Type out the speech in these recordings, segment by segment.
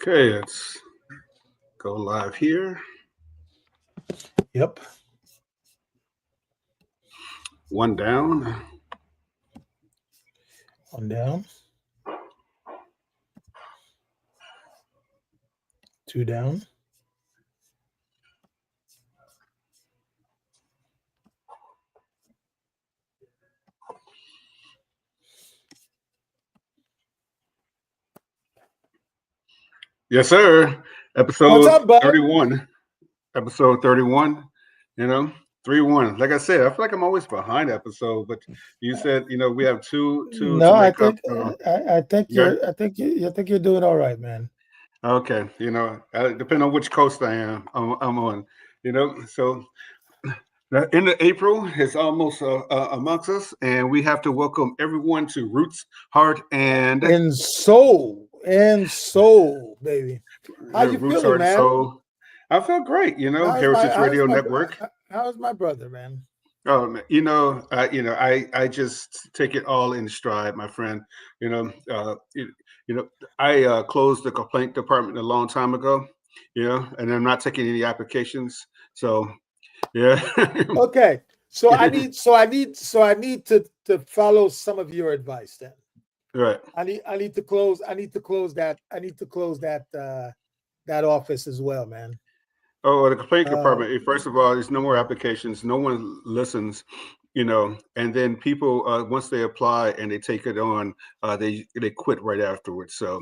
Okay, let's go live here. Yep. One down. One down. Two down. Yes, sir. What's Episode up, bud? 31. Episode 31. You know, 3-1. Like I said, I feel like I'm always behind episode, but you said, we have two No, to I make up. think I think Yeah. I think you're doing all right, man. Okay. Depending on which coast I'm on. So the end of April is almost amongst us, and we have to welcome everyone to Roots, Heart, and And soul, baby. How you Roots, feeling, Heart, and man? Soul. I feel great. Heritage Radio Network. how's my brother, man? Oh, man, I just take it all in stride, my friend. You know, uh, you, I closed the complaint department a long time ago. And I'm not taking any applications. So, yeah. Okay. So I need to follow some of your advice then. Right. I need to close that office as well, man. Oh, well, the complaint Uh, department. First of all, there's no more applications. No one listens. And then people once they apply and they take it on, they quit right afterwards. So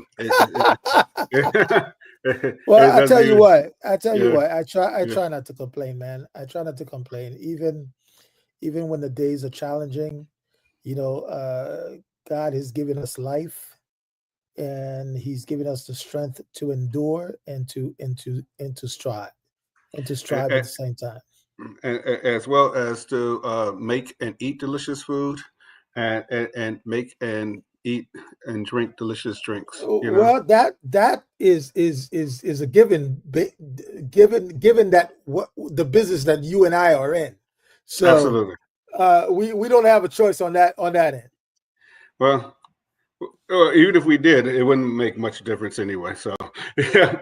well, it I tell doesn't you even. what, I tell you Yeah, what, I yeah, try not to complain, man. I try not to complain, even when the days are challenging. You know, God has given us life, and He's given us the strength to endure and to A- strive at a- the same time. as well as to make and eat delicious food, and make and eat and drink delicious drinks. Well, that is a given, given that what the business that you and I are in. So Absolutely. we don't have a choice on that end. Well, even if we did, it wouldn't make much difference anyway. So, yeah.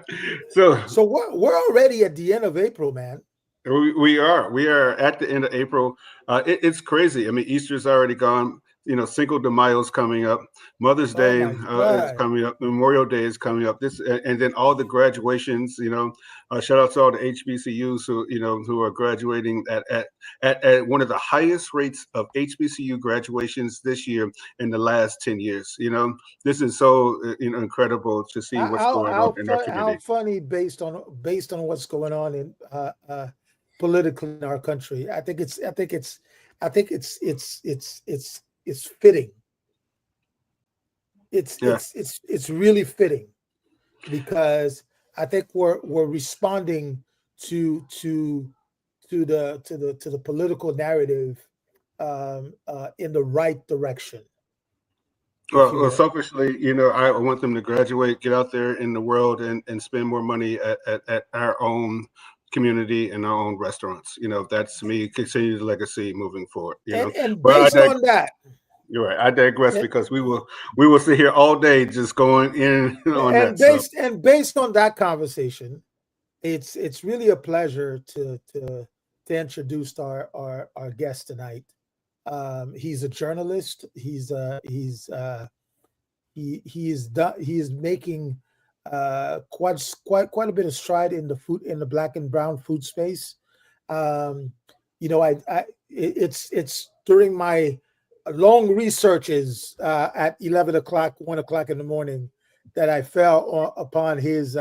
So So we're already at the end of April, man. we are at the end of April. It's crazy. I mean, Easter's already gone. Cinco de Mayo's coming up. Mother's Oh Day my is God. coming up. Memorial Day is coming up. And then all the graduations. Shout out to all the HBCUs who are graduating at one of the highest rates of HBCU graduations this year in the last 10 years. This is so incredible to see what's going on in our How community. funny based on what's going on in politically in our country. I think it's fitting. Yeah. It's really fitting because I think we're responding to to to the political narrative in the right direction, if you Well, will. selfishly, I want them to graduate, get out there in the world, and spend more money at our own community and our own restaurants. That's me, continue the legacy moving forward. And But based on that, you're right. I digress and, because we will sit here all day just going in on that. So and based on that conversation, it's really a pleasure to introduce our guest tonight. He's a journalist. He is making quite a bit of stride in the black and brown food space. Um, it's during my long researches at 11 o'clock, 1 o'clock in the morning that I fell upon his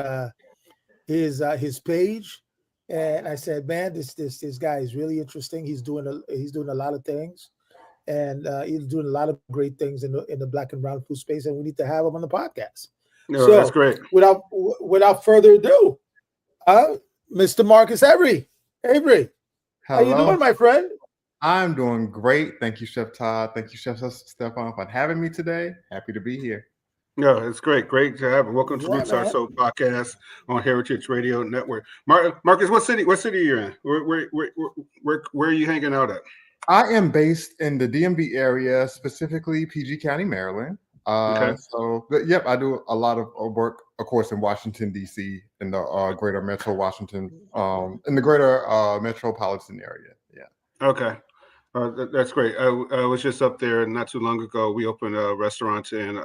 page, and I said, "Man, this guy is really interesting. He's doing a lot of things, and he's doing a lot of great things in the black and brown food space, and we need to have him on the podcast." that's So, great. without further ado, Mr. Marcus Avery, how you Hello. doing, my friend? I'm doing great. Thank you, Chef Todd. Thank you, Chef Stephan, for having me today. Happy to be here. No, it's great. Great to have it. Welcome to Yeah, Roots Our man. Soul podcast on Heritage Radio Network. Marcus, what city? What city are you in? Where are you hanging out at? I am based in the DMV area, specifically PG County, Maryland. Okay. But yep, I do a lot of work, of course, in Washington D.C. in the greater Metro Washington, in the greater metropolitan area. Yeah. Okay. That's great. I was just up there not too long ago. We opened a restaurant in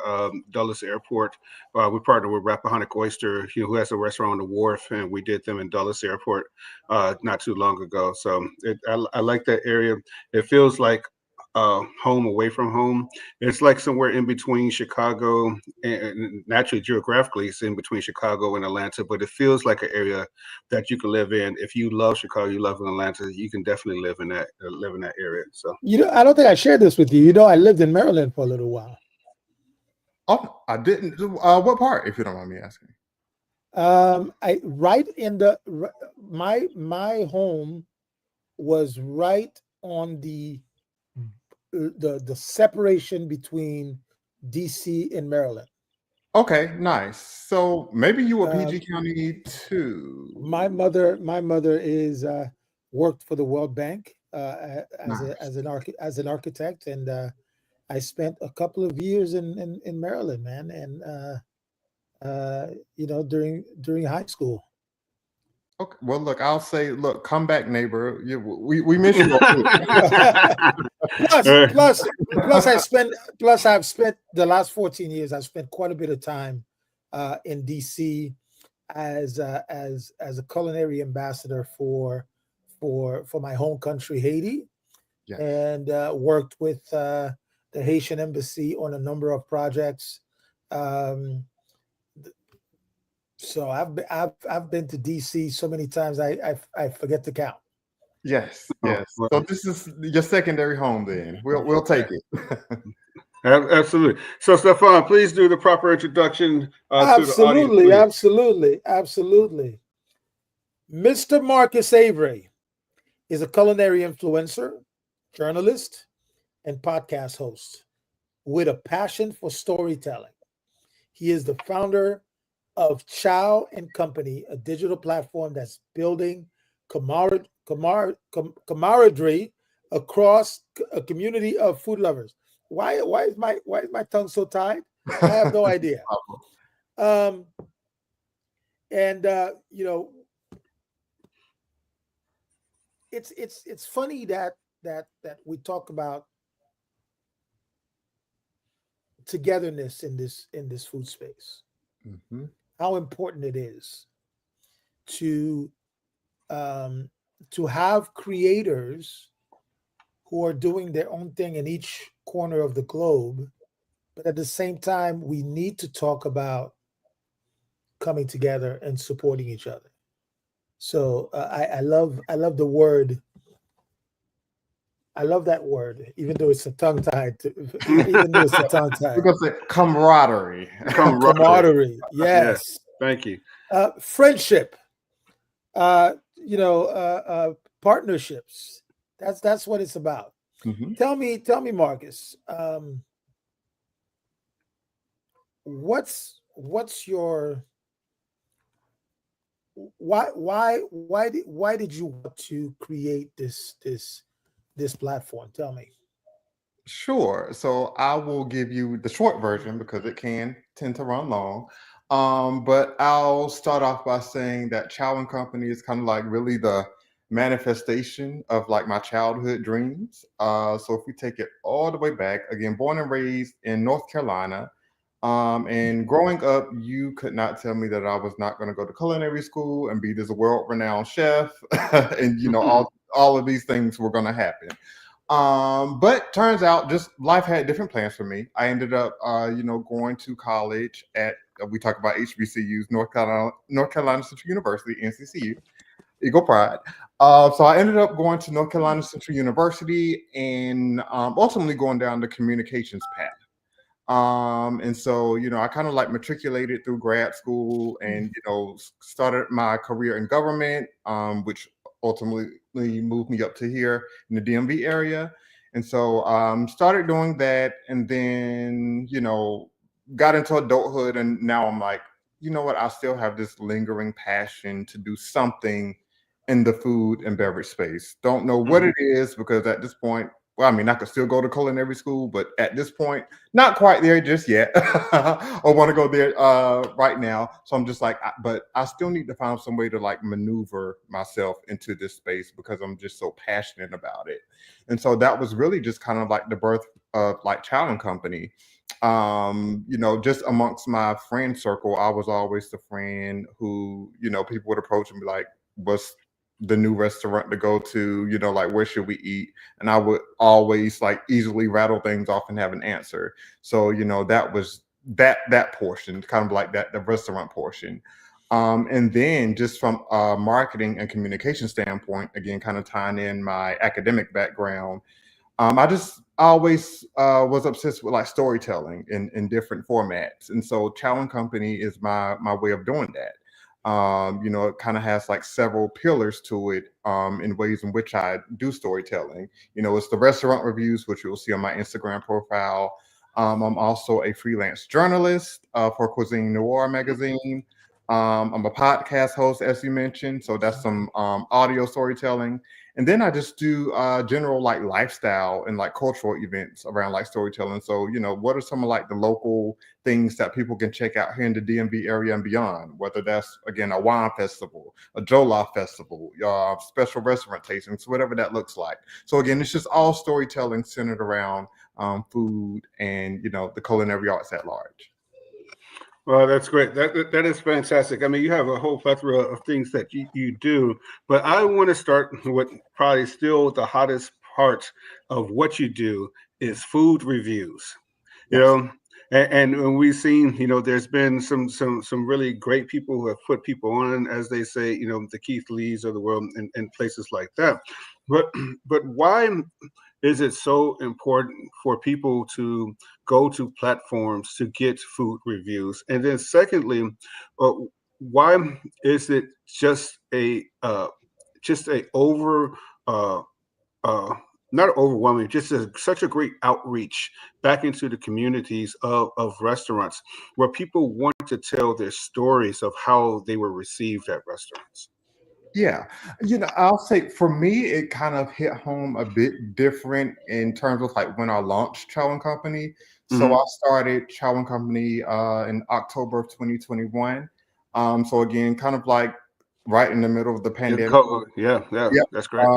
Dulles Airport. We partnered with Rappahannock Oyster, who has a restaurant on the wharf, and we did them in Dulles Airport not too long ago. So I like that area. It feels like home away from home. It's like somewhere in between Chicago, and naturally geographically, it's in between Chicago and Atlanta, but it feels like an area that you can live in. If you love Chicago, you love Atlanta, you can definitely live in that area. So I don't think I shared this with you. I lived in Maryland for a little while. Oh, I didn't. What part, if you don't mind me asking? I right in the my home was right on the separation between DC and Maryland. Okay, nice. So maybe you were PG Um, County too. my mother is worked for the World Bank Nice. as an architect, and I spent a couple of years in Maryland, man, and during high school. Okay. Well, look, I'll say, look, come back, neighbor. We miss you. plus plus plus I've spent the last 14 years. I've spent quite a bit of time in DC as a culinary ambassador for my home country, Haiti, Yes. and worked with the Haitian embassy on a number of projects. Um, so I've been to DC so many times I forget to count. Yes. Oh, Yes. well, So this is your secondary home then. We'll take it. absolutely. So, Stefan, please do the proper introduction to the audience, Absolutely, please. absolutely, absolutely. Mr. Marcus Avery is a culinary influencer, journalist, and podcast host with a passion for storytelling. He is the founder of Chow and Company, a digital platform that's building camaraderie across a community of food lovers. Why is my tongue so tied? I have no idea. Um, and it's funny that we talk about togetherness in this food space. Mhm. How important it is to um, to have creators who are doing their own thing in each corner of the globe, but at the same time, we need to talk about coming together and supporting each other. So I love the word. I love that word, even though it's a tongue tied. Even though it's a tongue We're tied. gonna say camaraderie. Camaraderie. Camaraderie, Yeah. yes. Thank you. Friendship, partnerships. That's what it's about. Mhm. Tell me, Marcus. What's your why did you want to create this platform? Tell me. Sure. So I will give you the short version because it can tend to run long. But I'll start off by saying that Chow and Company is kind of like really the manifestation of like my childhood dreams. So if we take it all the way back, again, born and raised in North Carolina. And growing up, you could not tell me that I was not going to go to culinary school and be this world-renowned chef, and all of these things were going to happen. But turns out just life had different plans for me. I ended up, going to college at we talk about HBCUs, North Carolina Central University, NCCU, Eagle Pride. So I ended up going to North Carolina Central University and ultimately going down the communications path. And so, I kind of like matriculated through grad school and, started my career in government, which ultimately moved me up to here in the DMV area. And so, started doing that and then, got into adulthood. And now I'm like, you know what? I still have this lingering passion to do something in the food and beverage space. Don't know what Mhm. it is because at this point, well, I mean, I could still go to culinary school, but at this point, not quite there just yet. Or want to go there right now. So I'm just like, but I still need to find some way to like maneuver myself into this space because I'm just so passionate about it. And so that was really just kind of like the birth of like Chow and Company. Just amongst my friend circle, I was always the friend who, people would approach and be like, what's the new restaurant to go to, like where should we eat? And I would always like easily rattle things off and have an answer. So, that was that portion, kind of like that, the restaurant portion. And then just from a marketing and communication standpoint, again, kind of tying in my academic background, I just always was obsessed with like storytelling in different formats. And so Chow and Company is my way of doing that. It kind of has like several pillars to it in ways in which I do storytelling. It's the restaurant reviews, which you'll see on my Instagram profile. I'm also a freelance journalist for Cuisine Noir magazine. I'm a podcast host, as you mentioned, so that's some audio storytelling. And then I just do general like lifestyle and like cultural events around like storytelling. So, what are some of like the local things that people can check out here in the DMV area and beyond, whether that's, again, a wine festival, a Jollof festival, special restaurant tastings, whatever that looks like. So again, it's just all storytelling centered around food and, the culinary arts at large. Well, that's great. That is fantastic. I mean, you have a whole plethora of things that you do, but I want to start with probably still the hottest part of what you do is food reviews. You Yes. know, and we've seen, there's been some really great people who have put people on, as they say, the Keith Lees of the world and places like that. But but why is it so important for people to go to platforms to get food reviews? And then secondly, uh, why is it just a over uh, uh, not overwhelming, just such a great outreach back into the communities of restaurants where people want to tell their stories of how they were received at restaurants? Yeah, I'll say for me, it kind of hit home a bit different in terms of like when I launched Chow and Company. So Hmm. I started Chow and Company in October of 2021. So again, kind of like right in the middle of the pandemic. Yeah, yeah, Yep. that's great.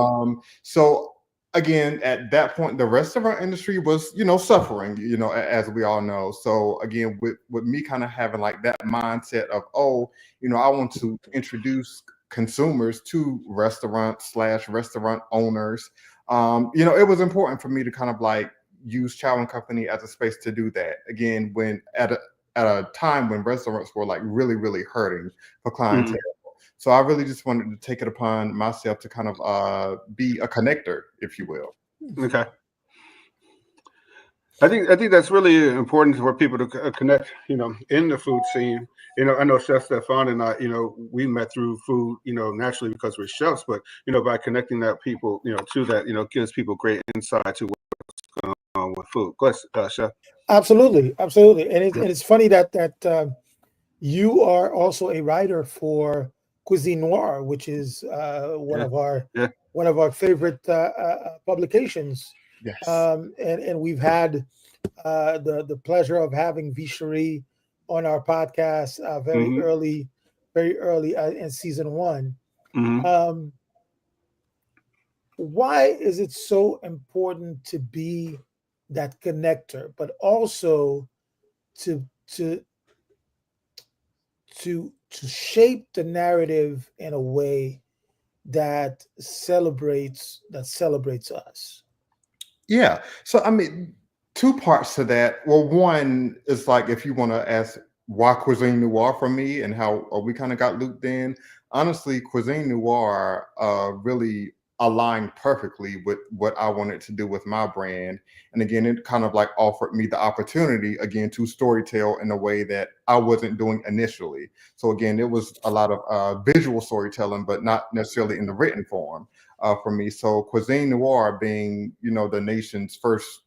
So again, at that point, the restaurant industry was, suffering, as we all know. So again, with me kind of having like that mindset of, oh, I want to introduce consumers to restaurant/restaurant owners. It was important for me to kind of like use Chow and Company as a space to do that. Again, when at a time when restaurants were like really, really hurting for clientele. Hmm. So I really just wanted to take it upon myself to kind of be a connector, if you will. Okay. I think that's really important for people to connect, in the food scene. I know Chef Stephan and I, we met through food, naturally because we're chefs, but by connecting that people, to that, gives people great insight to what's going on with food. Go ahead, Chef. Absolutely, absolutely, and Yeah. it's funny that you are also a writer for Cuisine Noir, which is Yeah. Yeah. one of our favorite publications, Yes. and we've had the pleasure of having Vicherie on our podcast Hmm. very early in season one. Hmm. Um, why is it so important to be that connector, but also to to to shape the narrative in a way that celebrates us? Yeah. So I mean, two parts to that. Well, one is like if you want to ask why Cuisine Noir for me and how we kind of got looped in. Honestly, Cuisine Noir really aligned perfectly with what I wanted to do with my brand. And again, it kind of like offered me the opportunity again to storytell in a way that I wasn't doing initially. So again, it was a lot of visual storytelling, but not necessarily in the written form for me. So Cuisine Noir being, the nation's first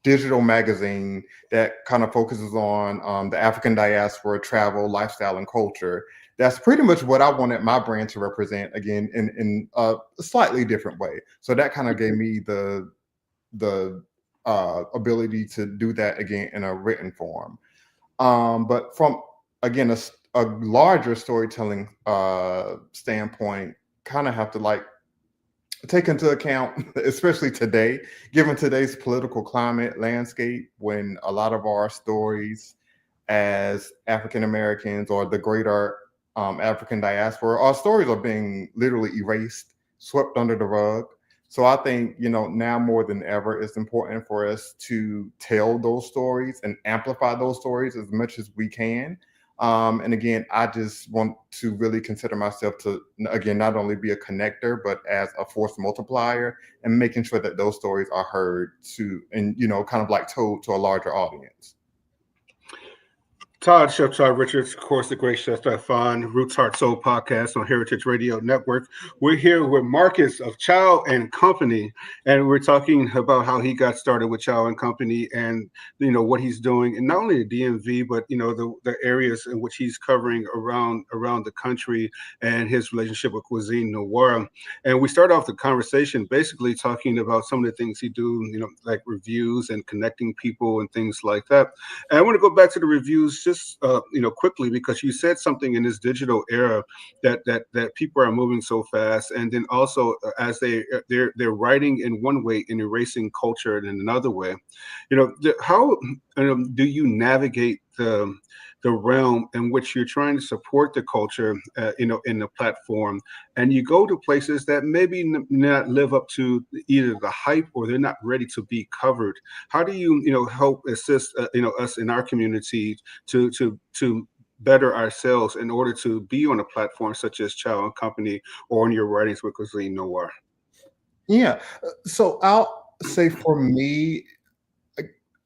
digital magazine that kind of focuses on the African diaspora, travel, lifestyle, and culture. That's pretty much what I wanted my brand to represent, again, in a slightly different way. So that kind of gave me the ability to do that again in a written form. But from again a larger storytelling standpoint, kind of have to like take into account, especially today, given today's political climate landscape, when a lot of our stories as African Americans or the greater African diaspora, our stories are being literally erased, swept under the rug. So I think, now more than ever, it's important for us to tell those stories and amplify those stories as much as we can. And again, I just want to really consider myself to, again, not only be a connector, but as a force multiplier and making sure that those stories are heard and, kind of like told to a larger audience. Todd, Chef Todd Richards, of course, the great Chef Stephan, Roots Heart Soul podcast on Heritage Radio Network. We're here with Marcus of Chow and Company, and we're talking about how he got started with Chow and Company, and what he's doing, and not only the DMV, but the areas in which he's covering around the country, and his relationship with Cuisine Noir. And we start off the conversation basically talking about some of the things he do, like reviews and connecting people and things like that. And I want to go back to the reviews just quickly, because you said something in this digital era that people are moving so fast, and then also as they're writing in one way and erasing culture in another way. How do you navigate the realm in which you're trying to support the culture, in the platform, and you go to places that maybe not live up to either the hype or they're not ready to be covered? How do you, help assist, us in our community to better ourselves in order to be on a platform such as Chow and Company or in your writings with Cuisine Noir? Yeah. So I'll say for me,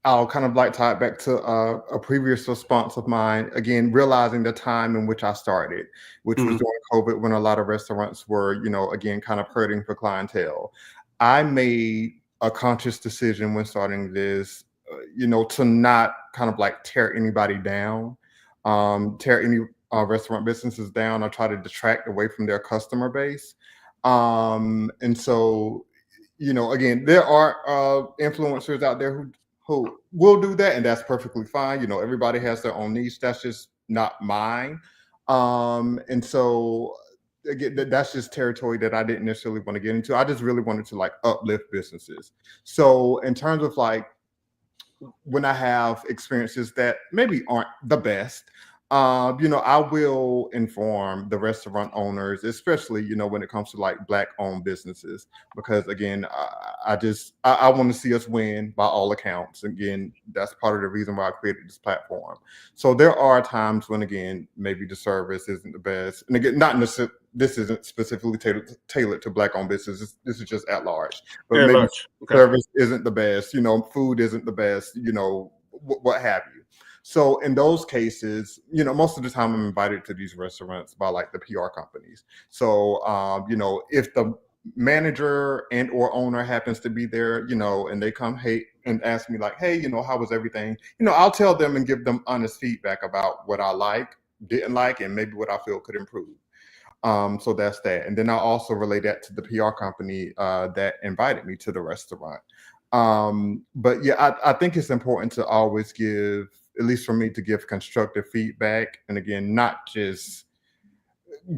I'll kind of like tie it back to a previous response of mine. Again, realizing the time in which I started, which was during COVID, when a lot of restaurants were, again, kind of hurting for clientele. I made a conscious decision when starting this, to not kind of like tear anybody down, tear any restaurant businesses down, or try to detract away from their customer base. And so, again, there are influencers out there who will do that, and that's perfectly fine. Everybody has their own niche. That's just not mine. And so again, that's just territory that I didn't necessarily want to get into. I just really wanted to like uplift businesses. So in terms of like when I have experiences that maybe aren't the best, I will inform the restaurant owners, especially, when it comes to like Black owned businesses, because again, I want to see us win by all accounts. Again, that's part of the reason why I created this platform. So there are times when, again, maybe the service isn't the best. And again, not necessarily, this isn't specifically tailored to Black owned businesses. This is just at large, but maybe Okay. service isn't the best, food isn't the best, what have you. So in those cases, most of the time I'm invited to these restaurants by like the PR companies. So, if the manager and or owner happens to be there, and they come and ask me like, hey, how was everything? I'll tell them and give them honest feedback about what I didn't like, and maybe what I feel could improve. So that's that. And then I'll also relay that to the PR company that invited me to the restaurant. But yeah, I think it's important to always give, at least for me, to give constructive feedback. And again, not just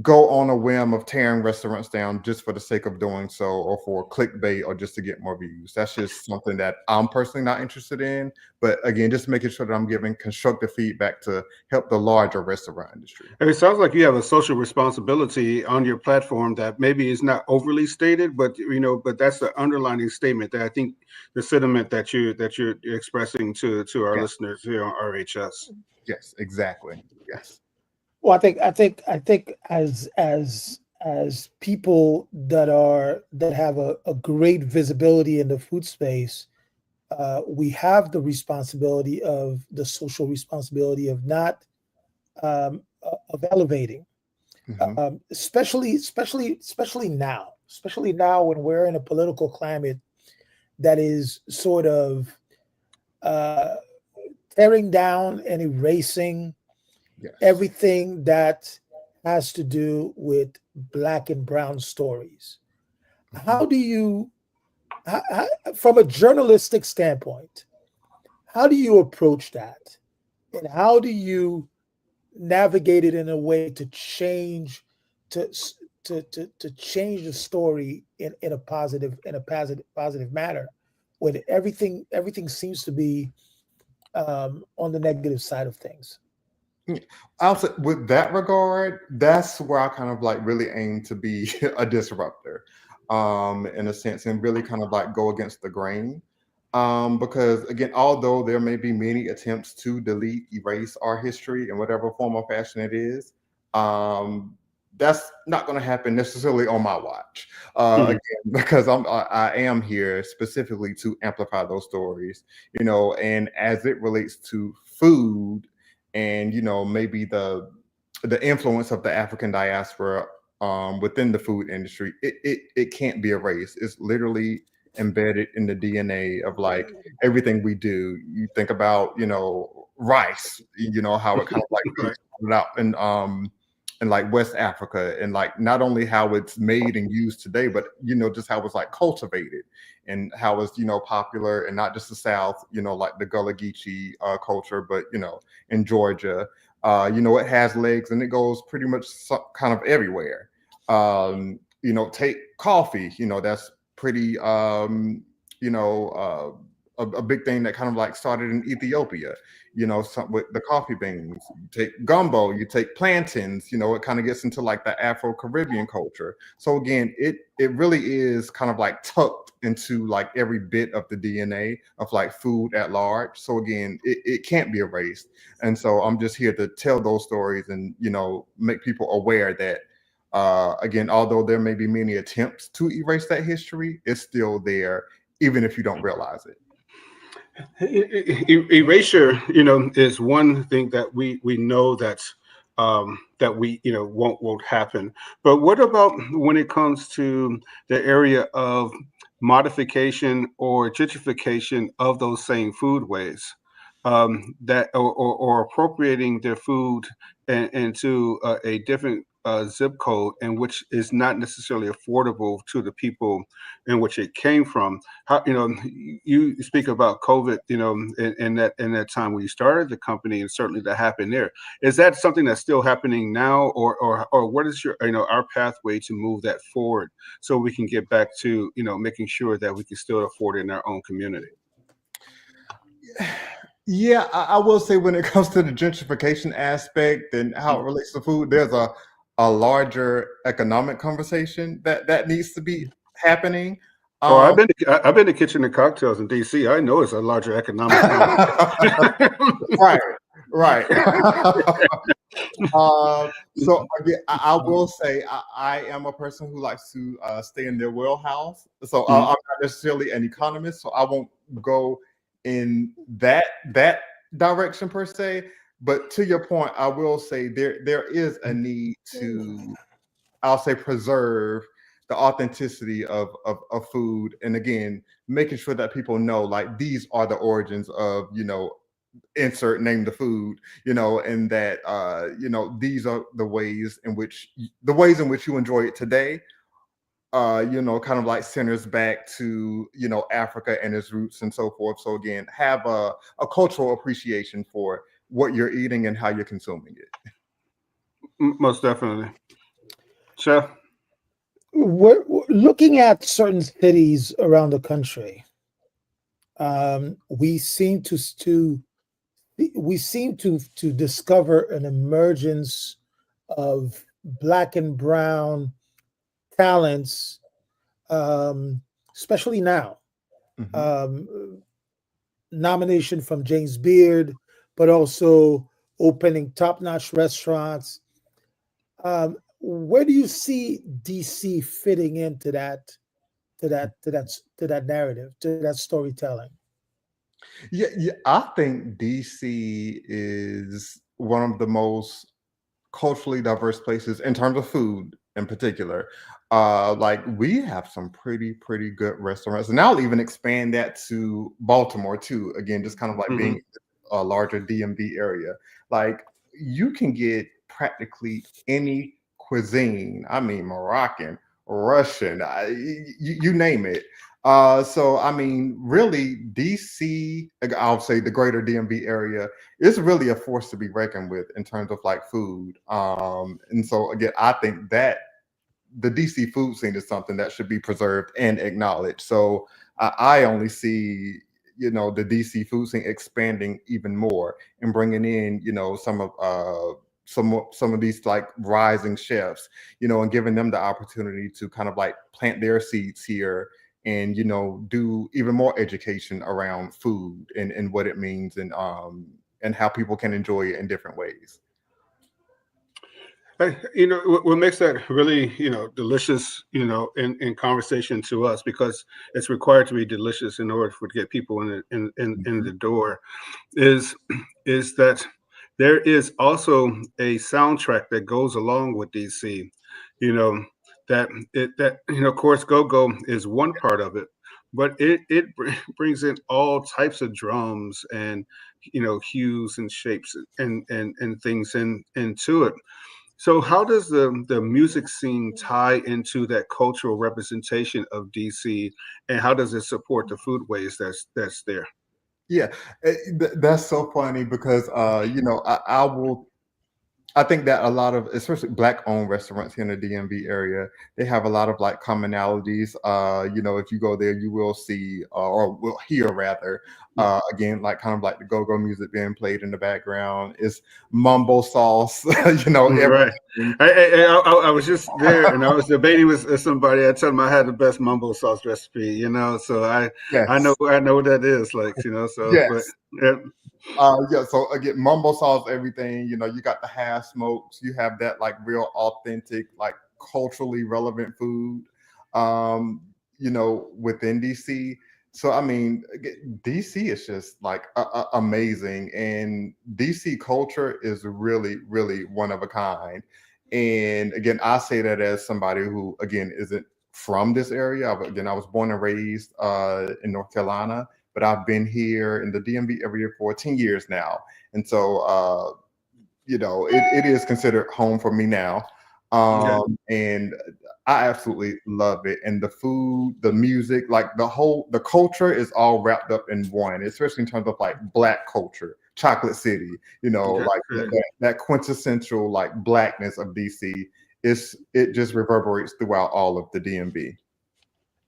go on a whim of tearing restaurants down just for the sake of doing so, or for clickbait, or just to get more views. That's just something that I'm personally not interested in. But again, just making sure that I'm giving constructive feedback to help the larger restaurant industry. And it sounds like you have a social responsibility on your platform that maybe is not overly stated, but that's the underlining statement that I think the sentiment that you're expressing to our listeners here on RHS. Yes, exactly. Yes. Well, I think as people that have a great visibility in the food space, we have the responsibility of the social responsibility of not of elevating, especially now when we're in a political climate that is sort of tearing down and erasing everything that has to do with Black and brown stories. How do you From a journalistic standpoint, how do you approach that, and how do you navigate it in a way to change to to change the story in a positive manner when everything seems to be on the negative side of things? Yeah. Also, with that regard, that's where I kind of like really aim to be a disruptor, in a sense, and really kind of like go against the grain. Because again, although there may be many attempts to delete, erase our history in whatever form or fashion it is, um, that's not going to happen necessarily on my watch. Mhm. Again, because I am here specifically to amplify those stories, and as it relates to food and maybe the influence of the African diaspora within the food industry, it can't be erased. It's literally embedded in the DNA of like everything we do. You think about rice, how it kind of like really Right. started out in like West Africa, and like not only how it's made and used today, but just how it's like cultivated and how it's popular, and not just the South, like the Gullah Geechee culture, but in Georgia. It has legs and it goes pretty much kind of everywhere. Take coffee, that's pretty, a big thing that kind of like started in Ethiopia, with the coffee beans. You take gumbo, you take plantains, it kind of gets into like the Afro Caribbean culture. So again, it really is kind of like tucked into like every bit of the DNA of like food at large. So again, it can't be erased. And so I'm just here to tell those stories and make people aware that again, although there may be many attempts to erase that history, it's still there, even if you don't realize it. Erasure, is one thing that we know that we won't happen. But what about when it comes to the area of modification or gentrification of those same foodways, that or appropriating their food into a different zip code, and which is not necessarily affordable to the people in which it came from? How, you speak about COVID, in that time when you started the company, and certainly that happened there. Is that something that's still happening now, or what is our pathway to move that forward so we can get back to making sure that we can still afford it in our own community? Yeah, I will say when it comes to the gentrification aspect and how it relates to food, there's a larger economic conversation that needs to be happening. Oh, Um, I've been to Kitchen and Cocktails in DC. I know it's a larger economic conversation. right, right. So again, I will say I am a person who likes to stay in their wheelhouse. So I'm Mhm. not necessarily an economist, so I won't go in that direction per se. But to your point, I will say there is a need to, I'll say, preserve the authenticity of food, and again, making sure that people know like these are the origins of insert name the food, and that these are the ways in which you enjoy it today, kind of like centers back to Africa and its roots and so forth. So again, have a cultural appreciation for what you're eating and how you're consuming it. Most definitely, chef. We're looking at certain cities around the country. We seem to discover an emergence of black and brown talents, especially now. Mhm. Um, Nomination from James Beard, but also opening top-notch restaurants. Where do you see DC fitting into that narrative, to that storytelling? Yeah, yeah, I think DC is one of the most culturally diverse places in terms of food in particular. Like we have some pretty good restaurants, and I'll even expand that to Baltimore too. Again, just kind of like being Hmm. a larger DMV area. Like you can get practically any cuisine. I mean, Moroccan, Russian, you name it. So I mean, really, DC, I'll say the greater DMV area is really a force to be reckoned with in terms of like food. And so again, I think that the DC food scene is something that should be preserved and acknowledged. So I only see, the DC food scene expanding even more and bringing in, some of these like rising chefs, and giving them the opportunity to kind of like plant their seeds here and do even more education around food and what it means and how people can enjoy it in different ways. What makes that really, delicious, in conversation to us, because it's required to be delicious in order for to get people in the door, is is that there is also a soundtrack that goes along with DC. You know of course, go go is one part of it, but it brings in all types of drums and hues and shapes and things into it. So how does the music scene tie into that cultural representation of DC, and how does it support the foodways that's there? Yeah, that's so funny because I think that a lot of, especially black-owned restaurants here in the DMV area, they have a lot of like commonalities. If you go there, you will see, or will hear rather, again, like kind of like the go-go music being played in the background. Is mumbo sauce, Right. everything. I was just there, and I was debating with somebody. I told them I had the best mumbo sauce recipe, so Yes, I know what that is like, so but yes. yeah. Yeah, so again, mumbo sauce, everything, you got the half smokes, you have that like real authentic, like culturally relevant food, within DC. So I mean, DC is just like amazing, and DC culture is really, really one of a kind. And again, I say that as somebody who, again, isn't from this area. Again, I was born and raised in North Carolina, but I've been here in the DMV area for 10 years now. And so, it is considered home for me now. Okay. And I absolutely love it. And the food, the music, like the culture is all wrapped up in one, especially in terms of like Black culture, Chocolate City, Okay. like Good. that quintessential like Blackness of DC. It just reverberates throughout all of the DMV.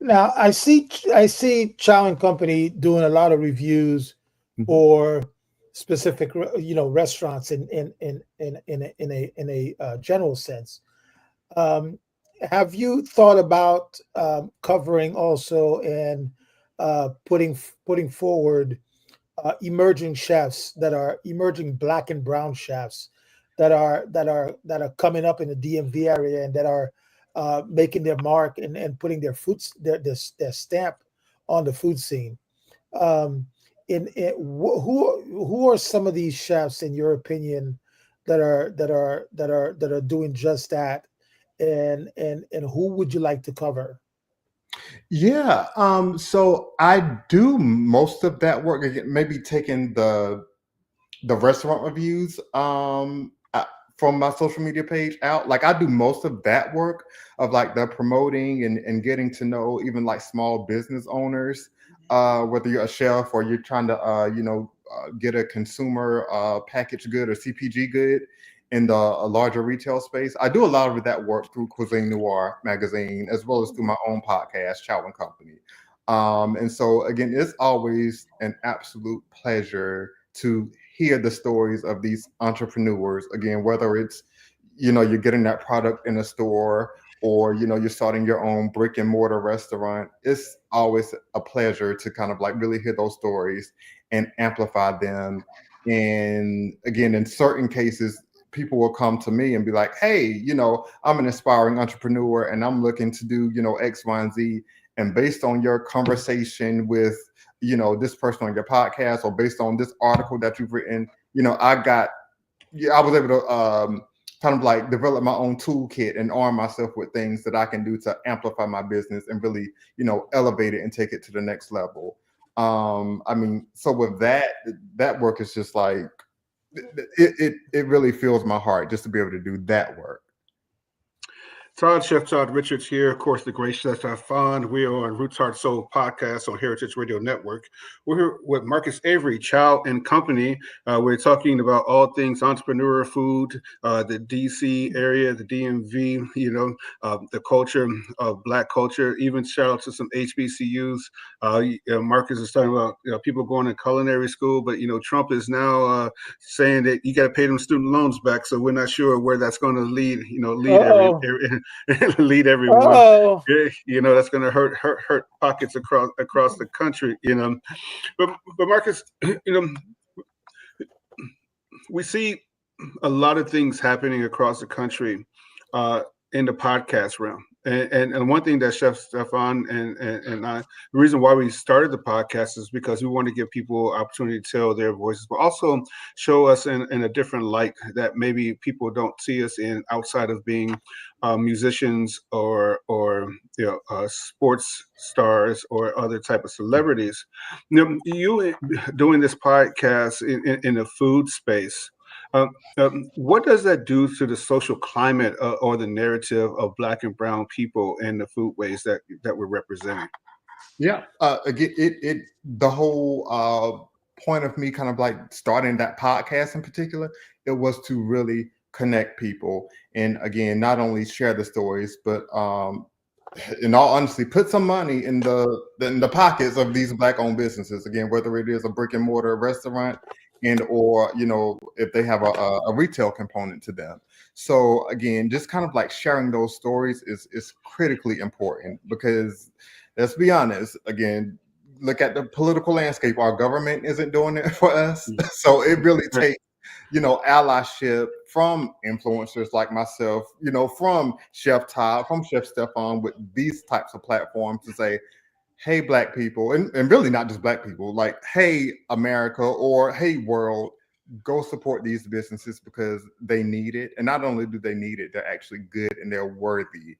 Now I see Chow and Company doing a lot of reviews Mhm. for specific restaurants in a general sense. Um, have you thought about covering also and putting forward emerging chefs that are emerging black and brown chefs that are coming up in the DMV area and that are making their mark and putting their their stamp on the food scene. Um, who are some of these chefs in your opinion that are doing just that, and who would you like to cover? Yeah. So I do most of that work again, maybe taking the restaurant reviews from my social media page out. Like I do most of that work of like the promoting and getting to know even like small business owners, whether you're a chef or you're trying to get a consumer packaged good or CPG good in the a larger retail space. I do a lot of that work through Cuisine Noir magazine as well as through my own podcast, Chow and Company. And so again, it's always an absolute pleasure to hear the stories of these entrepreneurs. Again, whether it's you're getting that product in a store or you're starting your own brick and mortar restaurant. It's always a pleasure to kind of like really hear those stories and amplify them. And again, in certain cases, people will come to me and be like, hey, I'm an aspiring entrepreneur and I'm looking to do X, Y, and Z. And based on your conversation with this person on your podcast or based on this article that you've written, I was able to kind of like develop my own toolkit and arm myself with things that I can do to amplify my business and really elevate it and take it to the next level. I mean, so with that work is just like it really fills my heart just to be able to do that work. Chef Todd Richards here. Of course, the great Chef Stephan. We are on Roots Heart Soul podcast on Heritage Radio Network. We're here with Marcus Avery, Chow and Company. We're talking about all things entrepreneur, food, the DC area, the DMV, the culture of Black culture, even shout out to some HBCUs. Marcus is talking about people going to culinary school, but Trump is now saying that you got to pay them student loans back. So we're not sure where that's going to lead, lead everyone. Oh, That's going to hurt pockets across the country. But Marcus, we see a lot of things happening across the country in the podcast realm. And one thing that Chef Stephan and I, the reason why we started the podcast is because we want to give people opportunity to tell their voices, but also show us in a different light that maybe people don't see us in outside of being musicians or sports stars or other type of celebrities. You doing this podcast in the food space. What does that do to the social climate or the narrative of Black and brown people and the food ways that we're representing? Yeah. Again, the whole point of me kind of like starting that podcast in particular, it was to really connect people and again, not only share the stories, but in all honesty, put some money in the pockets of these Black-owned businesses. Again, whether it is a brick and mortar restaurant and or if they have a retail component to them. So again, just kind of like sharing those stories is critically important because let's be honest, again, look at the political landscape. Our government isn't doing it for us. So it really takes allyship from influencers like myself, from Chef Todd, from Chef Stephan, with these types of platforms to say, hey, Black people, and really not just Black people, like, hey, America, or hey, world, go support these businesses because they need it. And not only do they need it, they're actually good and they're worthy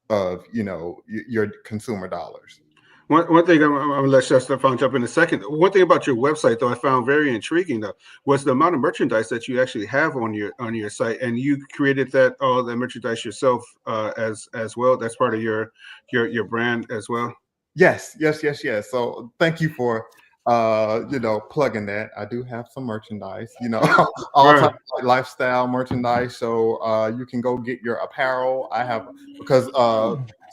of, your consumer dollars. One thing I'm going to let Chef Stephan jump in a second. One thing about your website, though, I found very intriguing, though, was the amount of merchandise that you actually have on your site, and you created all the merchandise yourself as well. That's part of your brand as well. Yes. So thank you for plugging that. I do have some merchandise, all types of lifestyle merchandise. So you can go get your apparel. I have because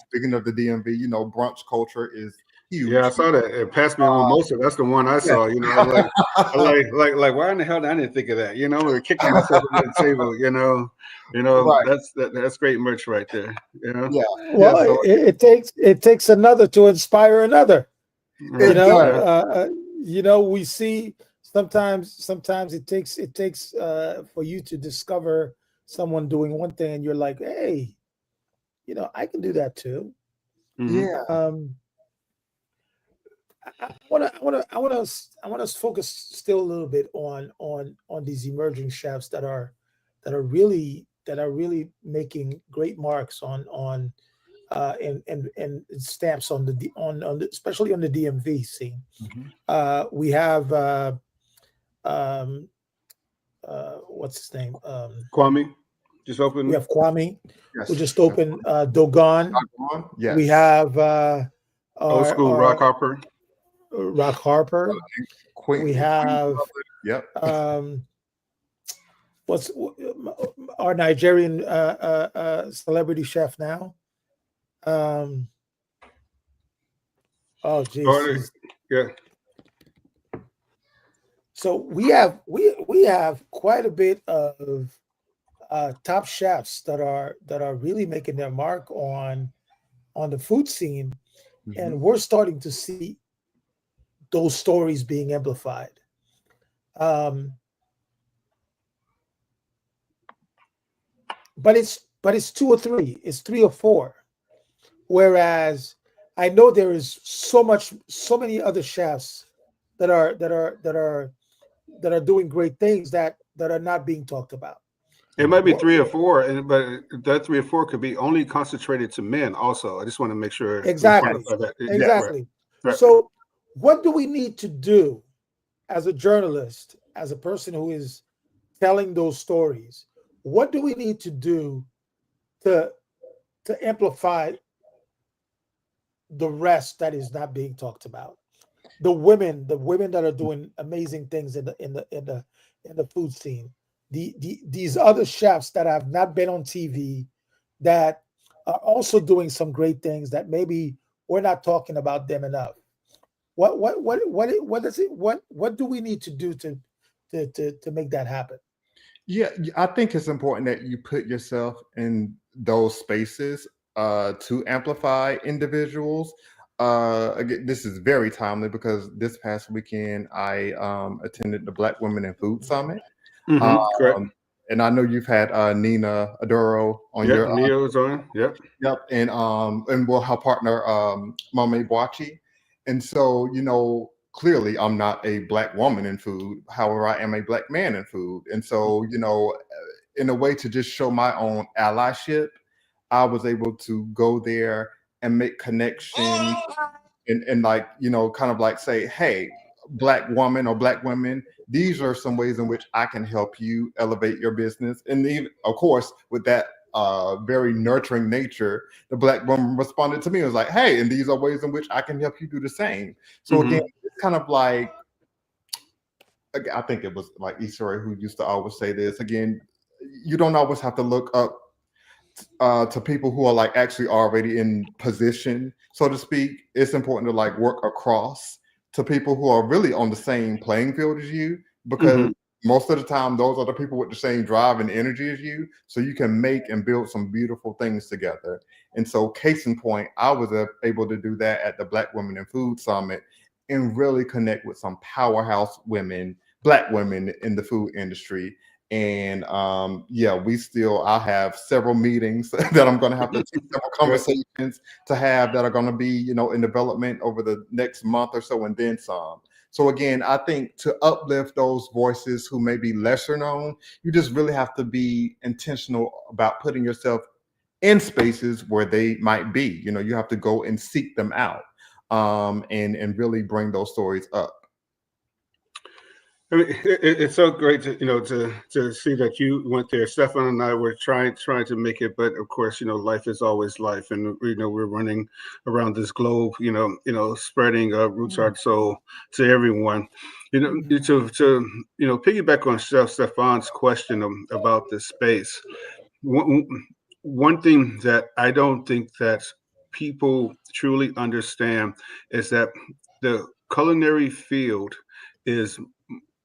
speaking of the DMV, brunch culture is huge. Yeah, I saw that. It passed me a mimosa. That's the one I saw. I was like, why in the hell did I didn't think of that? We're kicking myself under the table. Right. That's great merch right there. Yeah. Well, so, it takes another to inspire another. We see sometimes it takes for you to discover someone doing one thing, and you're like, hey, I can do that too. Yeah. I want to focus still a little bit on these emerging chefs that are really making great marks on and stamps on especially on the DMV scene. Mm-hmm. We have what's his name? Kwame. Just opened. We have Kwame. Yes. We just opened Dogon. Yes. We have old school Rock Harper. Rock Harper. We have what's our Nigerian celebrity chef now? Oh geez. Yeah. So we have quite a bit of top chefs that are really making their mark on the food scene, mm-hmm. and we're starting to see those stories being amplified. But it's 2 or 3. It's 3 or 4. Whereas I know there is so many other chefs that are doing great things that are not being talked about. It might be 3 or 4, but that 3 or 4 could be only concentrated to men. Also, I just want to make sure. Exactly. Exactly. Right. So, what do we need to do as a journalist, as a person who is telling those stories? What do we need to do to to amplify the rest that is not being talked about. The women that are doing amazing things in the food scene. These other chefs that have not been on TV that are also doing some great things that maybe we're not talking about them enough. What is it? What do we need to do to make that happen? Yeah, I think it's important that you put yourself in those spaces to amplify individuals. Again, this is very timely because this past weekend I attended the Black Women in Food Summit. Correct. Um, and I know you've had Nina Aduro on Yep. your Neo's on. Yep. yep, and well, her partner Mame Boachi. And so, clearly I'm not a black woman in food. However, I am a black man in food. And so, in a way to just show my own allyship, I was able to go there and make connections and like kind of like say, hey, black woman or black women, these are some ways in which I can help you elevate your business. And even, of course, with that very nurturing nature, the black woman responded to me and was like, hey, and these are ways in which I can help you do the same. So again, it's kind of like, I think it was like Issa Rae who used to always say this. Again, you don't always have to look up to people who are like actually already in position, so to speak. It's important to like work across to people who are really on the same playing field as you, because most of the time those are the people with the same drive and energy as you, so you can make and build some beautiful things together. And so case in point, I was able to do that at the Black Women in Food Summit and really connect with some powerhouse women, black women in the food industry. And yeah, I'll have several meetings that I'm going to have to take, several conversations to have that are going to be, in development over the next month or so, and then some. So again, I think to uplift those voices who may be lesser known, you just really have to be intentional about putting yourself in spaces where they might be. You have to go and seek them out, and really bring those stories up. I mean, it's so great to see that you went there. Stephan and I were trying to make it, but of course, life is always life, and we're running around this globe, spreading Roots Heart Soul to everyone. To piggyback on Stephan's question about this space. One thing that I don't think that people truly understand is that the culinary field is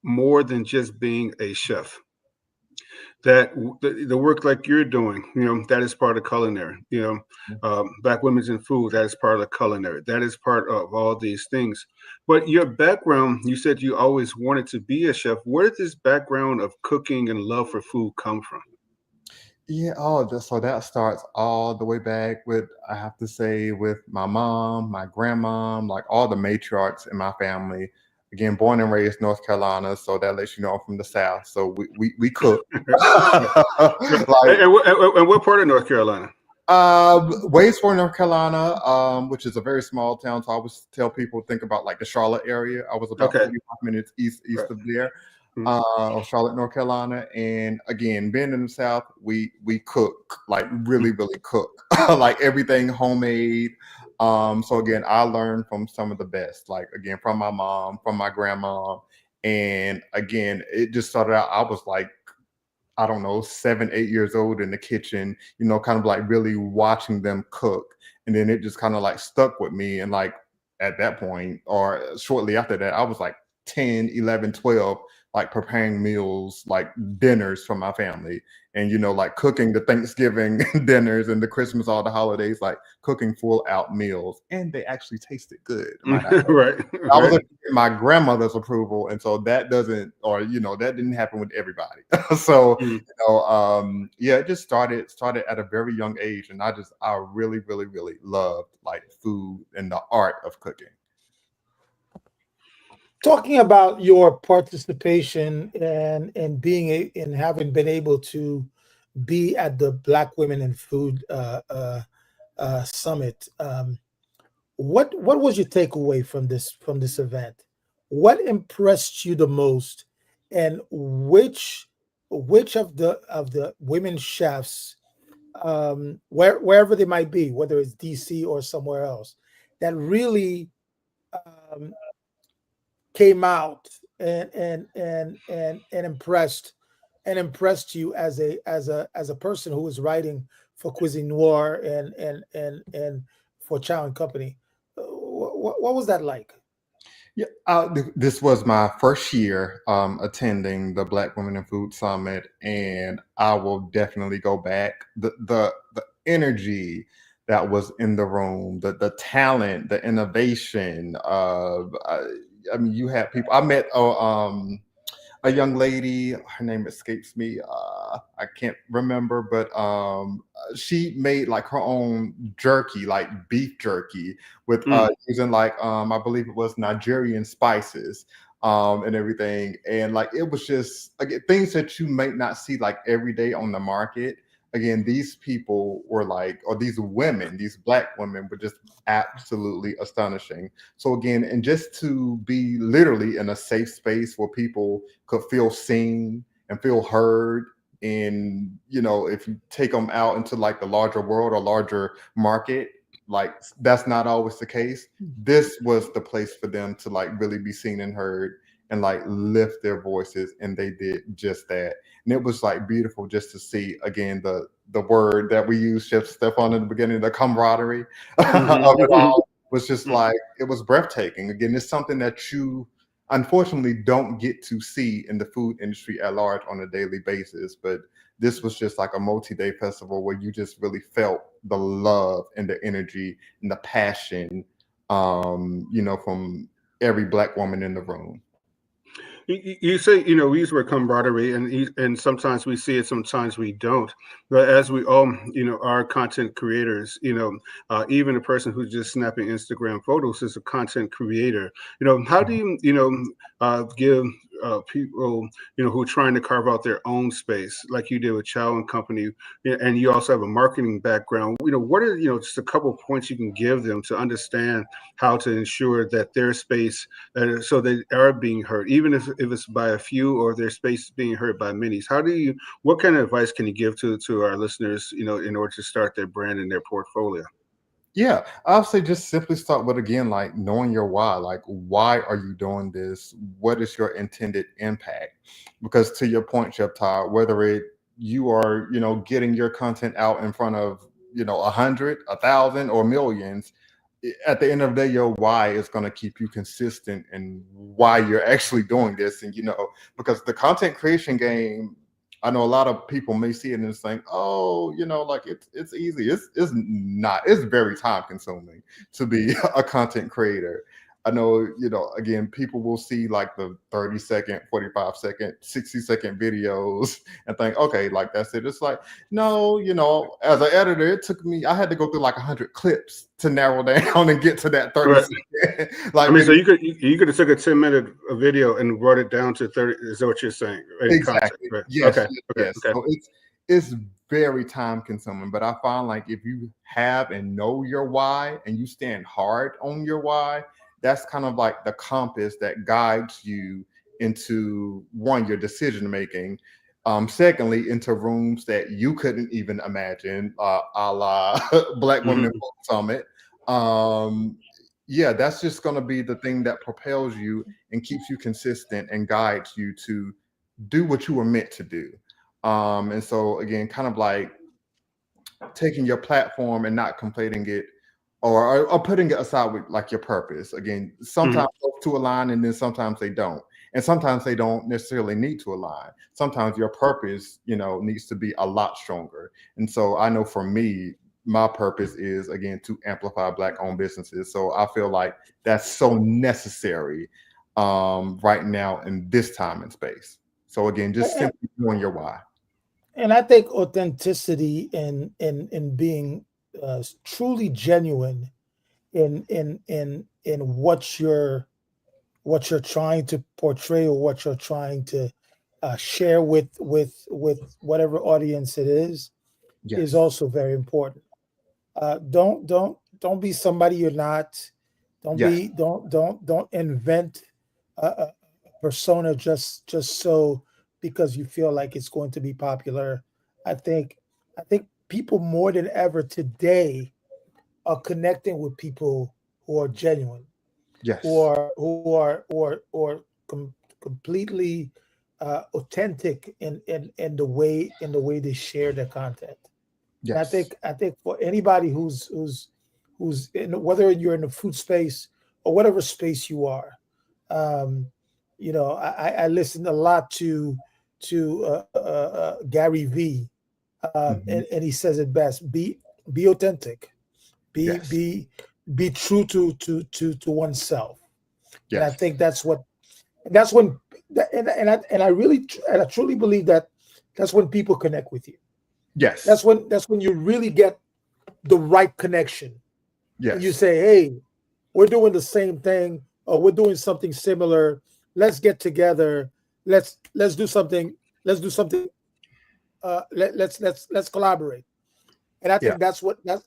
more than just being a chef. That the work like you're doing, that is part of culinary. Black women's in food, that is part of the culinary. That is part of all these things. But your background, you said you always wanted to be a chef. Where did this background of cooking and love for food come from? Yeah, so that starts all the way back with, I have to say, with my mom, my grandma, like all the matriarchs in my family. Again, born and raised North Carolina, so that lets you know I'm from the South. So we cook. Like, and what part of North Carolina? Wadesboro, North Carolina, which is a very small town. So I always tell people, think about like the Charlotte area. I was about 45 minutes east Right. of there. Of Charlotte, North Carolina. And again, being in the South, we cook, like really, really cook, like everything homemade. So again, I learned from some of the best, like again, from my mom, from my grandma. And again, it just started out, I was like, I don't know, 7, 8 years old in the kitchen, kind of like really watching them cook. And then it just kind of like stuck with me. And like at that point, or shortly after that, I was like 10, 11, 12, like preparing meals, like dinners for my family. And, like cooking the Thanksgiving dinners and the Christmas, all the holidays, like cooking full out meals. And they actually tasted good. Right. I was looking at my grandmother's approval. And so that that didn't happen with everybody. So, yeah, it just started at a very young age. And I really, really, really loved like food and the art of cooking. Talking about your participation and and having been able to be at the Black Women in Food Summit, what was your takeaway from this event? What impressed you the most, and which of the women chefs wherever they might be, whether it's DC or somewhere else, that really um, came out and impressed you as a person who was writing for Cuisine Noir and for Chow and Company. What was that like? Yeah, this was my first year attending the Black Women in Food Summit, and I will definitely go back. The energy that was in the room, the talent, the innovation. I mean, you had people. I met a young lady. Her name escapes me. I can't remember, but she made like her own jerky, like beef jerky, with using like I believe it was Nigerian spices and everything. And like it was just again things that you might not see like every day on the market. Again, these people were like, or these women, these Black women were just absolutely astonishing. So again, and just to be literally in a safe space where people could feel seen and feel heard. And you know, if you take them out into like the larger world or larger market, like that's not always the case. This was the place for them to like really be seen and heard and like lift their voices, and they did just that. And it was like beautiful just to see again the word that we used, Chef Stephan, in the beginning, the camaraderie of it all was just like it was breathtaking. Again, it's something that you unfortunately don't get to see in the food industry at large on a daily basis. But this was just like a multi-day festival where you just really felt the love and the energy and the passion, you know, from every Black woman in the room. You say, we use the word camaraderie, and sometimes we see it, sometimes we don't. But as we all, are content creators, even a person who's just snapping Instagram photos is a content creator. How do you, give people, who are trying to carve out their own space, like you did with Chow and Company, and you also have a marketing background. What are, just a couple of points you can give them to understand how to ensure that their space, so they are being heard, even if it's by a few, or their space is being heard by many. What kind of advice can you give to our listeners, in order to start their brand and their portfolio? Yeah, I'll say just simply start with again, like knowing your why. Like, why are you doing this? What is your intended impact? Because to your point, Chef Todd, whether you are, getting your content out in front of, 100, 1,000, or millions, at the end of the day, your why is going to keep you consistent and why you're actually doing this. And because the content creation game, I know a lot of people may see it and it's like, oh, like it's easy. It's not. It's very time consuming to be a content creator. I know, again, people will see like the 30-second, 45-second, 60-second videos and think, okay, like that's it. It's like, no, as an editor, I had to go through like 100 clips to narrow down and get to that 30 Right. second. Like, I mean, so you could have took a 10-minute video and brought it down to 30. Is that what you're saying? In content, exactly. right? Yes, Okay. yes, Okay. yes. Okay. So it's very time consuming, but I find like if you have and know your why and you stand hard on your why, that's kind of like the compass that guides you into one, your decision making. Secondly, into rooms that you couldn't even imagine, a la Black Women in Mhm. Food Summit. Yeah, that's just going to be the thing that propels you and keeps you consistent and guides you to do what you were meant to do. And so again, kind of like taking your platform and not completing it, or putting it aside with like your purpose. Again, Mhm. sometimes those two align and then sometimes they don't. And sometimes they don't necessarily need to align. Sometimes your purpose, needs to be a lot stronger. And so I know for me, my purpose is again to amplify Black owned businesses. So I feel like that's so necessary right now in this time and space. So again, just And, simply knowing your why. and I think authenticity in being truly genuine in what you're trying to portray, or what you're trying to share with whatever audience it is Yes. also very important. Don't be somebody you're not. Yes. Don't invent a persona just so because you feel like it's going to be popular. I think I think people more than ever today are connecting with people who are genuine, Yes. completely authentic in the way they share their content. And Yes. I think for anybody who's in, whether you're in the food space or whatever space you are, um, I listen a lot to Gary V, Hmm. and he says it best: be authentic, be Yes. be be true to oneself. And I Yes. think that's when and I truly believe that that's when people connect with you. Yes. That's when you really get the right connection. When you Yes. say, "Hey, we're doing the same thing, or we're doing something similar. Let's get together. Let's do something. Let's do something. Let's collaborate." And I Yeah. think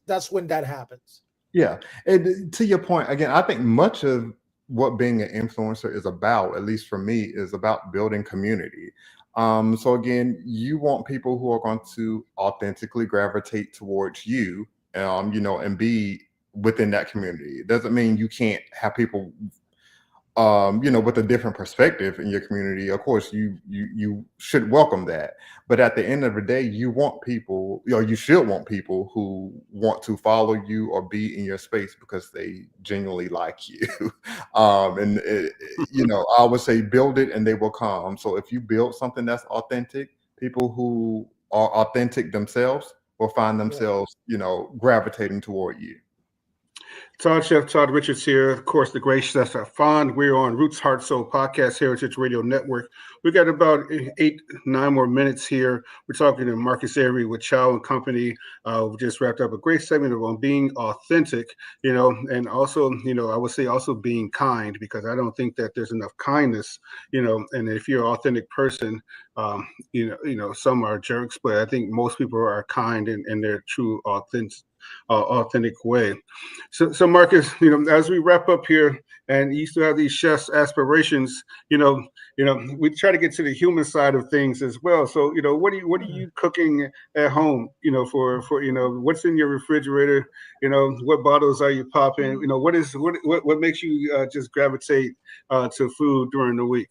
that's when that happens. Yeah. And to your point, again, I think much of what being an influencer is about, at least for me, is about building community. So again, you want people who are going to authentically gravitate towards you, and be within that community. It doesn't mean you can't have people with a different perspective in your community. Of course, you should welcome that. But at the end of the day, you want people, you should want people who want to follow you or be in your space because they genuinely like you. I would say build it and they will come. So if you build something that's authentic, people who are authentic themselves will find Yeah. themselves, gravitating toward you. Chef Todd Richards here. Of course, the great Chef Stephan. We're on Roots Heart Soul Podcast Heritage Radio Network. We got about 9 more minutes here. We're talking to Marcus Avery with Chow and Company. We just wrapped up a great segment on being authentic, and also, I would say also being kind, because I don't think that there's enough kindness, and if you're an authentic person, some are jerks, but I think most people are kind in their true authentic way. So Marcus, as we wrap up here, and you still have these chefs' aspirations, we try to get to the human side of things as well. So, what are you cooking at home? For what's in your refrigerator? What bottles are you popping? What makes you just gravitate to food during the week?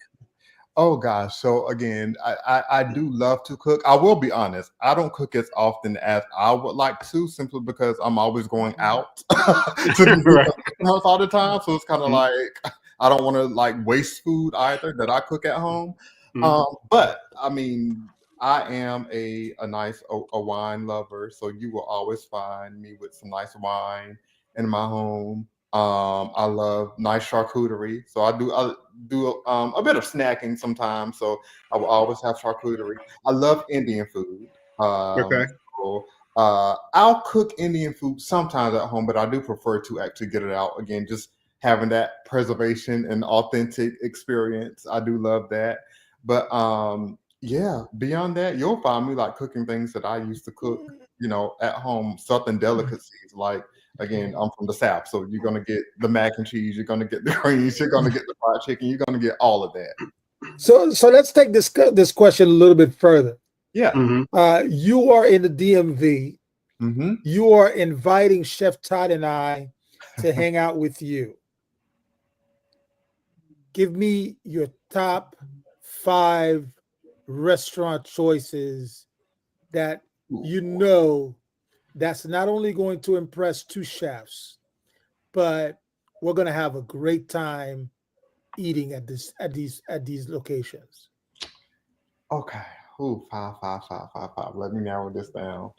Oh gosh. So again, I do love to cook. I will be honest. I don't cook as often as I would like to, simply because I'm always going out to these Right. restaurants all the time. So it's kind of Mhm. like I don't want to like waste food either that I cook at home. Mhm. But I mean, I am a nice a wine lover, so you will always find me with some nice wine in my home. I love nice charcuterie, so I do a bit of snacking sometimes. So I will always have charcuterie. I love Indian food. Um, Okay. so I'll cook Indian food sometimes at home, but I do prefer to actually get it out again, just having that preservation and authentic experience. I do love that. But yeah, beyond that, you'll find me like cooking things that I used to cook, at home, Southern delicacies. Like again, I'm from the South, so you're gonna get the mac and cheese, you're gonna get the greens, you're gonna get the fried chicken, you're gonna get all of that. So let's take this question a little bit further. Yeah. Hmm. You are in the DMV. Hmm. You are inviting Chef Todd and I to hang out with you. Give me your top 5 restaurant choices that you know that's not only going to impress 2 chefs, but we're going to have a great time eating at these locations. Okay. Ooh, five. Let me narrow this down.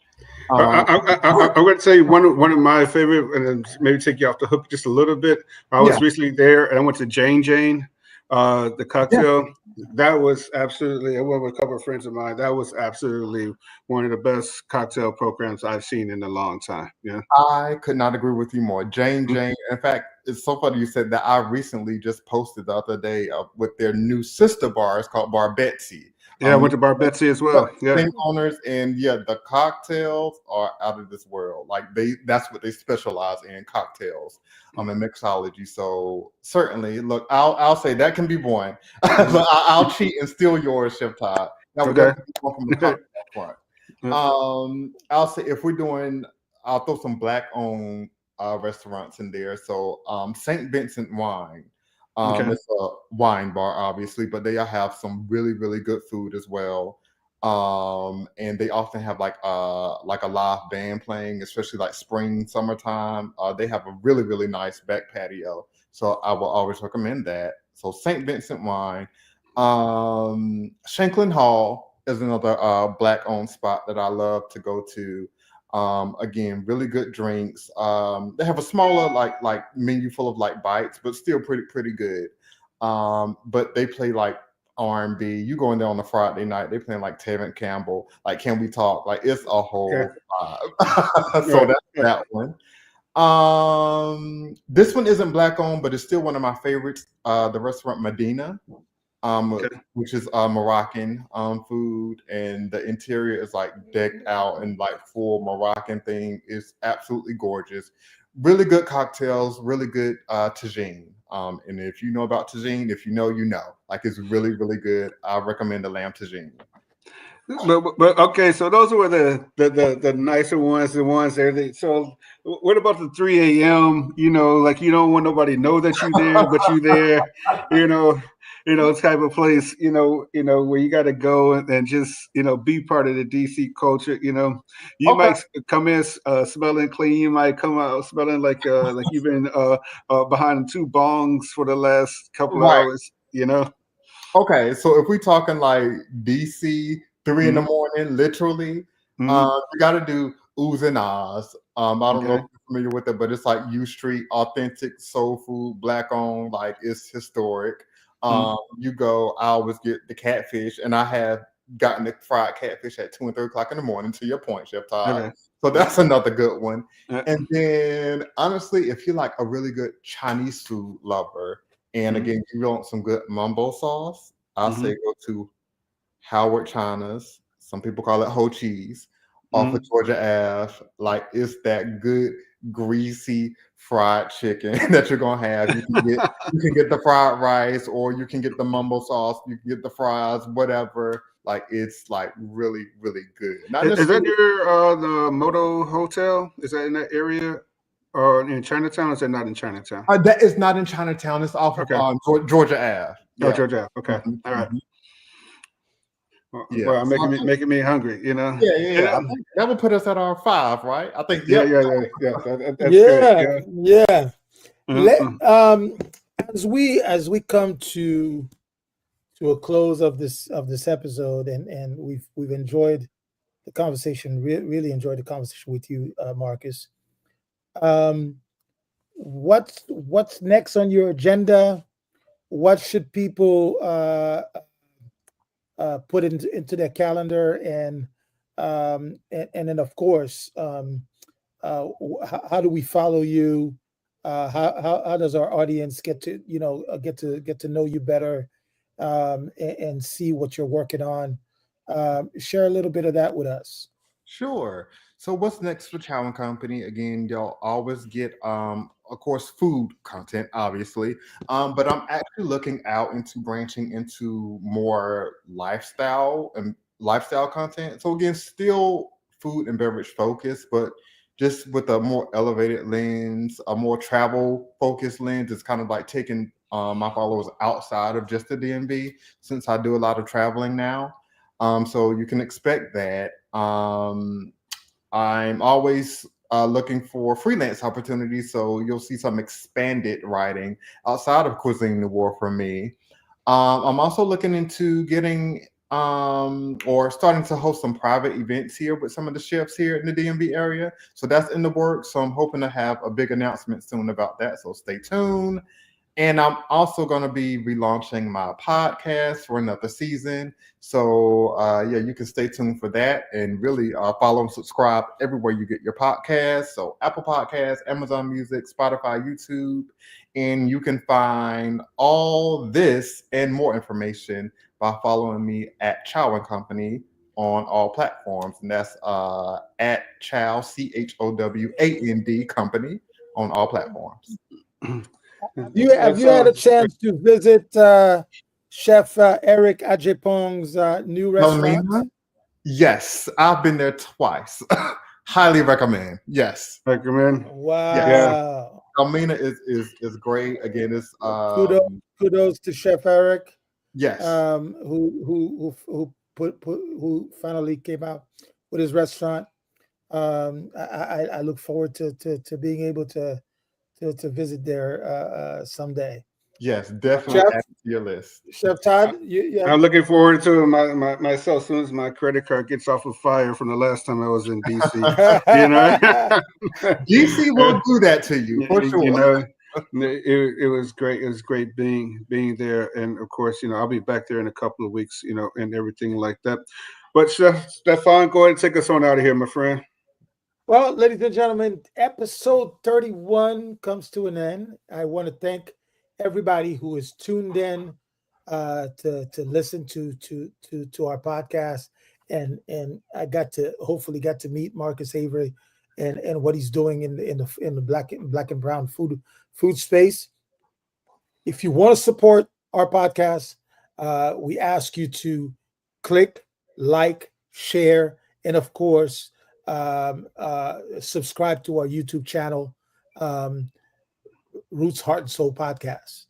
I, Um, I, I'm going to tell you one of my favorite, and then maybe take you off the hook just a little bit. I yeah, was recently there, and I went to Jane, the yeah. cocktail. That was absolutely. I went with a couple of friends of mine. That was absolutely one of the best cocktail programs I've seen in a long time. Yeah. I could not agree with you more. Jane. In fact, it's so funny you said that. I recently just posted the other day with their new sister bar. It's called Bar Betsy. Yeah, I went to Bar Same, Betsy as yep, well. Yeah. same owners, and yeah, the cocktails are out of this world. Like that's what they specialize in, cocktails, and mixology. So certainly, look, I'll say that can be one, but Mhm. I'll cheat and steal yours, Chef Todd. That would Okay. definitely be one from the cocktail front. I'll say if we're doing, I'll throw some black-owned restaurants in there. So St. Vincent Wine. Okay. It's a wine bar, obviously, but they have some really, really good food as well. And they often have like a live band playing, especially like spring, summertime. They have a really, really nice back patio. So I will always recommend that. So St. Vincent Wine. Shanklin Hall is another black-owned spot that I love to go to. Again, really good drinks. They have a smaller like menu full of like bites, but still pretty good. But they play like R&B. You go in there on a Friday night, they playing like Tevin Campbell, like Can We Talk? Like it's a whole vibe. So that's that one. This one isn't black owned, but it's still one of my favorites. The restaurant Medina, which is Moroccan food, and the interior is like decked out in like full Moroccan thing. It's absolutely gorgeous. Really good cocktails, really good tagine. And if you know about tagine, if you know, you know. Like it's really, really good. I recommend the lamb tagine. But okay, so those were the nicer ones, the ones there. So what about the 3 a.m.? You know, like you don't want nobody to know that you there, but you there. You know, type of place. Where you got to go and just be part of the DC culture. You Okay. might come in smelling clean. You might come out smelling like you've been behind 2 bongs for the last couple of Right. hours. Okay, so if we talking like DC, 3 in the Mhm. morning, literally, Mhm. we got to do oohs and ahs. I don't know if Okay. you're familiar with it, but it's like U Street, authentic soul food, black owned, like it's historic. Mhm. You go, I always get the catfish, and I have gotten the fried catfish at 2 and 3 o'clock in the morning. To your point, Chef Todd. Okay. So that's another good one. Uh, And then, honestly, if you're like a really good Chinese food lover, and mhm. again, you want some good mumbo sauce, I say Mhm. go to Howard China's. Some people call it Ho Cheese off of Mhm. Georgia Ave. Like it's that good greasy fried chicken that you're gonna have. You can get the fried rice, or you can get the mumbo sauce. You can get the fries, whatever. Like it's like really really good. Not Is that necessarily. near the Moto Hotel? Is that in that area, or in Chinatown? Or is that not in Chinatown? That is not in Chinatown. It's off of Okay. Georgia Ave. Oh, Yeah. Georgia. Okay. Mhm, All right. mhm. Yeah. Well, So I think, making me hungry. yeah. I think that would put us at our 5, right? I think. Yeah, Yep. yeah, yeah, yeah. That's good. Yeah, Yeah. yeah. Let Mm-hmm. as we come to a close of this episode, and we've enjoyed the conversation. Really enjoyed the conversation with you, Marcus. Um, what's next on your agenda? What should people put into their calendar, and then of course, how do we follow you? How does our audience get to know you better, and see what you're working on? Share a little bit of that with us. Sure. So what's next for Chow and Company? Again, y'all always get of course food content, obviously. But I'm actually looking out into branching into more lifestyle content. So again, still food and beverage focused, but just with a more elevated lens, a more travel focused lens. It's kind of like taking my followers outside of just the DMV, since I do a lot of traveling now. So you can expect that. I'm always looking for freelance opportunities, so you'll see some expanded writing outside of Cuisine Noir from me. I'm also looking into getting or starting to host some private events here with some of the chefs here in the DMV area. So that's in the works. So I'm hoping to have a big announcement soon about that. So stay tuned. And I'm also going to be relaunching my podcast for another season. So, yeah, you can stay tuned for that, and really follow and subscribe everywhere you get your podcasts. So, Apple Podcasts, Amazon Music, Spotify, YouTube. And you can find all this and more information by following me at Chow and Company on all platforms. And that's at Chow, CHOWAND Company on all platforms. Have you had a chance to visit Chef Eric Ajepong's new restaurant? Helena? Yes, I've been there twice. Highly recommend. Yes. Recommend. Wow. Almina is great. Again, it's Kudos to Chef Eric, yes. who finally came out with his restaurant. I look forward to being able to visit there someday. Yes, definitely Chef, add it to your list. Chef Todd, you have I'm looking forward to myself as soon as my credit card gets off of fire from the last time I was in DC. You know, DC will do that to you for sure. You know, it was great. It was great being there, and of course, you know, I'll be back there in a couple of weeks. You know, and everything like that. But Chef Stephan, go ahead and take us on out of here, my friend. Well, ladies and gentlemen, episode 31 comes to an end. I want to thank everybody who is tuned in to listen to our podcast, and I hopefully got to meet Marcus Avery and what he's doing in the black and brown food space. If you want to support our podcast, we ask you to click, like, share, and of course, subscribe to our YouTube channel, Roots, Heart, and Soul Podcast.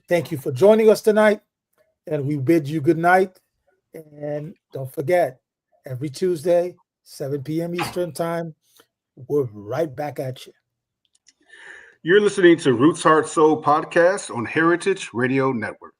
Thank you for joining us tonight, and we bid you good night. And don't forget, every Tuesday, 7 p.m. Eastern Time, we're right back at you. You're listening to Roots, Heart, Soul Podcast on Heritage Radio Network.